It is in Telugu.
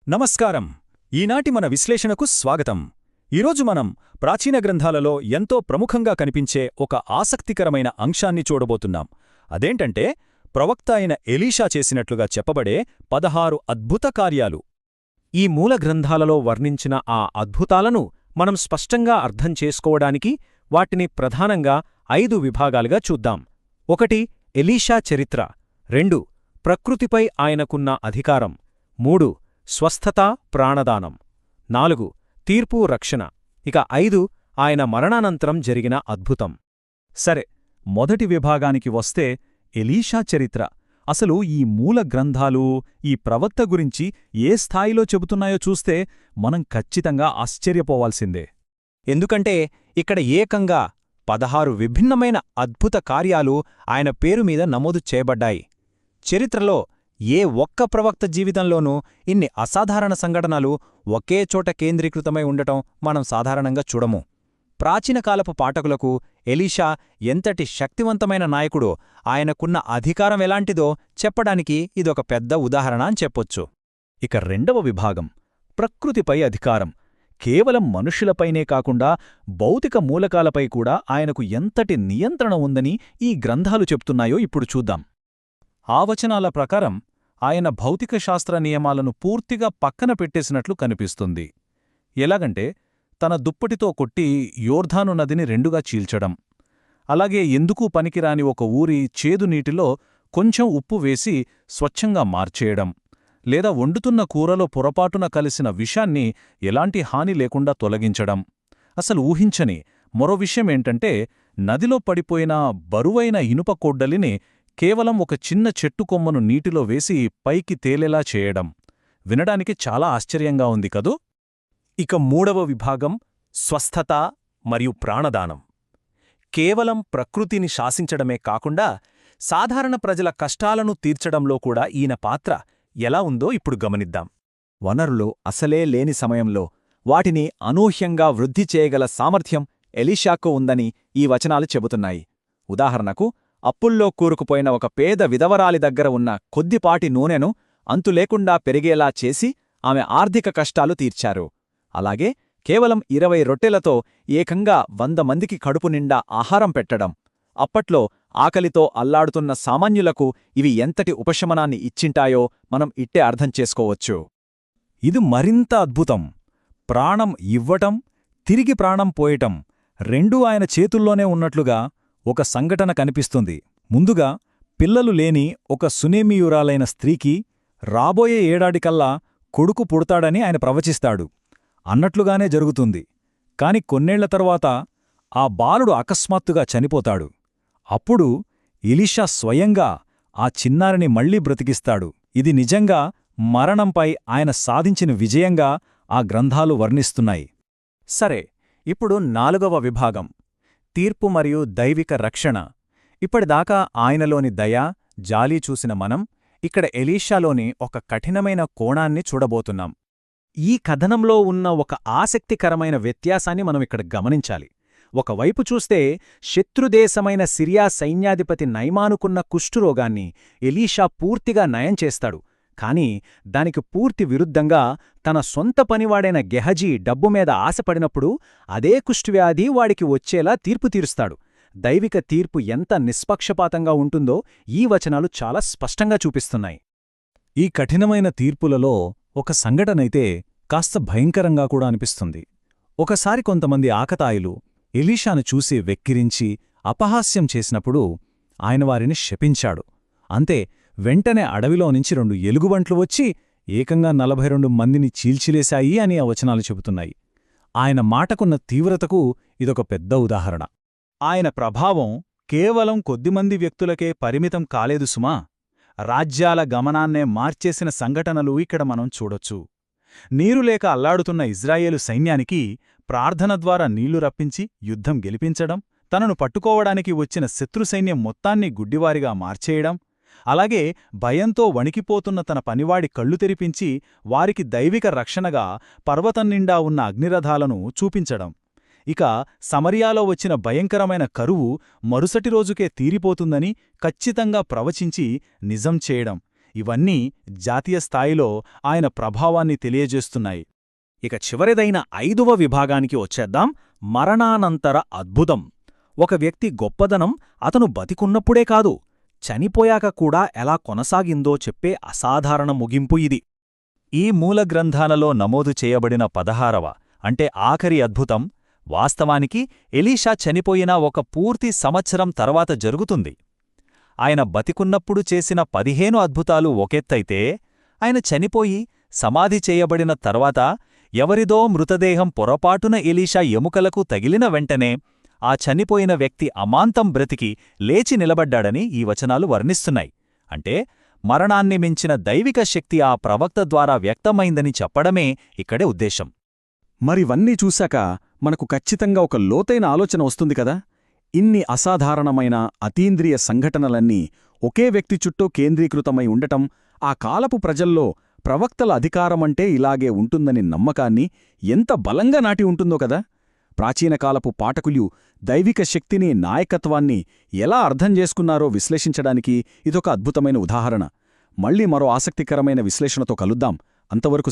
నమస్కారం. ఈనాటి మన విశ్లేషణకు స్వాగతం. ఈరోజు మనం ప్రాచీన గ్రంథాలలో ఎంతో ప్రముఖంగా కనిపించే ఒక ఆసక్తికరమైన అంశాన్ని చూడబోతున్నాం. అదేంటంటే ప్రవక్త అయిన ఎలీషా చేసినట్లుగా చెప్పబడే 16 అద్భుత కార్యాలు. ఈ మూల గ్రంథాలలో వర్ణించిన ఆ అద్భుతాలను మనం స్పష్టంగా అర్థం చేసుకోవడానికి వాటిని ప్రధానంగా 5 విభాగాలుగా చూద్దాం. 1. ఎలీషా చరిత్ర. 2. ప్రకృతిపై ఆయనకున్న అధికారం. 3. స్వస్థత, ప్రాణదానం. 4. తీర్పు, రక్షణ. ఇక 5. ఆయన మరణానంతరం జరిగిన అద్భుతం. సరే, మొదటి విభాగానికి వస్తే ఎలీషా చరిత్ర. అసలు ఈ మూల గ్రంథాలు ఈ ప్రవక్త గురించి ఏ స్థాయిలో చెబుతున్నాయో చూస్తే మనం ఖచ్చితంగా ఆశ్చర్యపోవాల్సిందే. ఎందుకంటే ఇక్కడ ఏకంగా 16 విభిన్నమైన అద్భుత కార్యాలు ఆయన పేరు మీద నమోదు చేయబడ్డాయి. చరిత్రలో ఏ ఒక్క ప్రవక్త జీవితంలోనూ ఇన్ని అసాధారణ సంఘటనలు ఒకే చోట కేంద్రీకృతమై ఉండటం మనం సాధారణంగా చూడము. ప్రాచీనకాలపు పాఠకులకు ఎలీషా ఎంతటి శక్తివంతమైన నాయకుడో, ఆయనకున్న అధికారం ఎలాంటిదో చెప్పడానికి ఇదొక పెద్ద ఉదాహరణ అని చెప్పొచ్చు. ఇక రెండవ విభాగం ప్రకృతిపై అధికారం. కేవలం మనుష్యులపైనే కాకుండా భౌతిక మూలకాలపై కూడా ఆయనకు ఎంతటి నియంత్రణ ఉందని ఈ గ్రంథాలు చెప్తున్నాయో ఇప్పుడు చూద్దాం. ఆ వచనాల ప్రకారం ఆయన భౌతిక శాస్త్ర నియమాలను పూర్తిగా పక్కన పెట్టేసినట్లు కనిపిస్తుంది. ఎలాగంటే తన దుప్పటితో కొట్టి యోర్ధాను నదిని రెండుగా చీల్చడం, అలాగే ఎందుకూ పనికిరాని ఒక ఊరి చేదు నీటిలో కొంచెం ఉప్పు వేసి స్వచ్ఛంగా మార్చేయడం, లేదా వండుతున్న కూరలో పొరపాటున కలిసిన విషాన్ని ఎలాంటి హాని లేకుండా తొలగించడం. అసలు ఊహించని మరో విషయమేంటంటే నదిలో పడిపోయిన బరువైన ఇనుప కొడ్డలిని కేవలం ఒక చిన్న చెట్టు కొమ్మను నీటిలో వేసి పైకి తేలేలా చేయడం. వినడానికి చాలా ఆశ్చర్యంగా ఉంది కదూ. ఇక మూడవ విభాగం స్వస్థత మరియు ప్రాణదానం. కేవలం ప్రకృతిని శాసించడమే కాకుండా సాధారణ ప్రజల కష్టాలను తీర్చడంలో కూడా ఈయన పాత్ర ఎలా ఉందో ఇప్పుడు గమనిద్దాం. వనరులు అసలే లేని సమయంలో వాటిని అనూహ్యంగా వృద్ధి చేయగల సామర్థ్యం ఎలీషాకు ఉందని ఈ వచనాలు చెబుతున్నాయి. ఉదాహరణకు, అప్పుల్లో కూరుకుపోయిన ఒక పేద విధవరాలి దగ్గర ఉన్న కొద్దిపాటి నూనెను అంతులేకుండా పెరిగేలా చేసి ఆమె ఆర్థిక కష్టాలు తీర్చారు. అలాగే కేవలం 20 రొట్టెలతో ఏకంగా 100 మందికి కడుపు నిండా ఆహారం పెట్టడం. అప్పట్లో ఆకలితో అల్లాడుతున్న సామాన్యులకు ఇవి ఎంతటి ఉపశమనాన్ని ఇచ్చింటాయో మనం ఇట్టే అర్థం చేసుకోవచ్చు. ఇది మరింత అద్భుతం. ప్రాణం ఇవ్వటం, తిరిగి ప్రాణం పోయటం రెండూ ఆయన చేతుల్లోనే ఉన్నట్లుగా ఒక సంఘటన కనిపిస్తుంది. ముందుగా పిల్లలు లేని ఒక సునేమియురాలైన స్త్రీకి రాబోయే ఏడాదికల్లా కొడుకు పుడతాడని ఆయన ప్రవచిస్తాడు. అన్నట్లుగానే జరుగుతుంది. కాని కొన్నేళ్ల తరువాత ఆ బాలుడు అకస్మాత్తుగా చనిపోతాడు. అప్పుడు ఎలీషా స్వయంగా ఆ చిన్నారిని మళ్లీ బ్రతికిస్తాడు. ఇది నిజంగా మరణంపై ఆయన సాధించిన విజయంగా ఆ గ్రంథాలు వర్ణిస్తున్నాయి. సరే, ఇప్పుడు 4వ విభాగం తీర్పు మరియు దైవిక రక్షణ. ఇప్పటిదాకా ఆయనలోని దయ, జాలి చూసిన మనం ఇక్కడ ఎలీషాలోని ఒక కఠినమైన కోణాన్ని చూడబోతున్నాం. ఈ కథనంలో ఉన్న ఒక ఆసక్తికరమైన వ్యత్యాసాన్ని మనం ఇక్కడ గమనించాలి. ఒకవైపు చూస్తే శత్రుదేశమైన సిరియా సైన్యాధిపతి నయమానుకున్న కుష్ఠురోగాన్ని ఎలీషా పూర్తిగా నయం చేస్తాడు. కాని దానికి పూర్తి విరుద్ధంగా తన సొంత పనివాడైన గెహజీ డబ్బు మీద ఆశపడినప్పుడు అదే కుష్ఠవ్యాధి వాడికి వచ్చేలా తీర్పు తీరుస్తాడు. దైవిక తీర్పు ఎంత నిష్పక్షపాతంగా ఉంటుందో ఈ వచనాలు చాలా స్పష్టంగా చూపిస్తున్నాయి. ఈ కఠినమైన తీర్పులలో ఒక సంఘటనైతే కాస్త భయంకరంగా కూడా అనిపిస్తుంది. ఒకసారి కొంతమంది ఆకతాయిలు ఎలీషాను చూసి వెక్కిరించి అపహాస్యం చేసినప్పుడు ఆయన వారిని శపించాడు. అంతే, వెంటనే అడవిలోనుంచి 2 ఎలుగుబంట్లు వచ్చి ఏకంగా 42 మందిని చీల్చిలేశాయి అని ఆ వచనాలు చెబుతున్నాయి. ఆయన మాటకున్న తీవ్రతకు ఇదొక పెద్ద ఉదాహరణ. ఆయన ప్రభావం కేవలం కొద్దిమంది వ్యక్తులకే పరిమితం కాలేదు సుమా. రాజ్యాల గమనాన్నే మార్చేసిన సంఘటనలు ఇక్కడ మనం చూడొచ్చు. నీరులేక అల్లాడుతున్న ఇజ్రాయేలు సైన్యానికి ప్రార్థన ద్వారా నీళ్లు రప్పించి యుద్ధం గెలిపించడం, తనను పట్టుకోవడానికి వచ్చిన శత్రుసైన్యం మొత్తాన్ని గుడ్డివారిగా మార్చేయడం, అలాగే భయంతో వణికిపోతున్న తన పనివాడి కళ్ళు తెరిపించి వారికి దైవిక రక్షణగా పర్వతం నిండా ఉన్న అగ్నిరథాలను చూపించడం. ఇక సమరియాలో వచ్చిన భయంకరమైన కరువు మరుసటి రోజుకే తీరిపోతుందని ఖచ్చితంగా ప్రవచించి నిజం చేయడం. ఇవన్నీ జాతీయ స్థాయిలో ఆయన ప్రభావాన్ని తెలియజేస్తున్నాయి. ఇక చివరిదైన 5వ విభాగానికి వచ్చేద్దాం, మరణానంతర అద్భుతం. ఒక వ్యక్తి గొప్పదనం అతను బతికున్నప్పుడే కాదు, చనిపోయాక కూడా ఎలా కొనసాగిందో చెప్పే అసాధారణ ముగింపు ఇది. ఈ మూల గ్రంథాలలో నమోదు చేయబడిన 16వ అంటే ఆఖరి అద్భుతం వాస్తవానికి ఎలీషా చనిపోయిన ఒక పూర్తి సంవత్సరం తర్వాత జరుగుతుంది. ఆయన బతికున్నప్పుడు చేసిన 15 అద్భుతాలు ఒకెత్తైతే, ఆయన చనిపోయి సమాధి చేయబడిన తర్వాత ఎవరిదో మృతదేహం పొరపాటున ఎలీషా ఎముకలకు తగిలిన వెంటనే ఆ చనిపోయిన వ్యక్తి అమాంతం బ్రతికి లేచి నిలబడ్డాడని ఈ వచనాలు వర్ణిస్తున్నాయి. అంటే మరణాన్ని మించిన దైవిక శక్తి ఆ ప్రవక్త ద్వారా వ్యక్తమైందని చెప్పడమే ఇక్కడే ఉద్దేశం. మరివన్నీ చూశాక మనకు ఖచ్చితంగా ఒక లోతైన ఆలోచన వస్తుంది కదా. ఇన్ని అసాధారణమైన అతీంద్రియ సంఘటనలన్నీ ఒకే వ్యక్తి చుట్టూ కేంద్రీకృతమై ఉండటం, ఆ కాలపు ప్రజల్లో ప్రవక్తల అధికారమంటే ఇలాగే ఉంటుందని నమ్మకాన్ని ఎంత బలంగా నాటి ఉంటుందో కదా. ప్రాచీనకాలపు పాఠకులు దైవిక శక్తిని, నాయకత్వాన్ని ఎలా అర్థం చేసుకున్నారో విశ్లేషించడానికి ఇదొక అద్భుతమైన ఉదాహరణ. మళ్ళీ మరో ఆసక్తికరమైన విశ్లేషణతో కలుద్దాం. అంతవరకు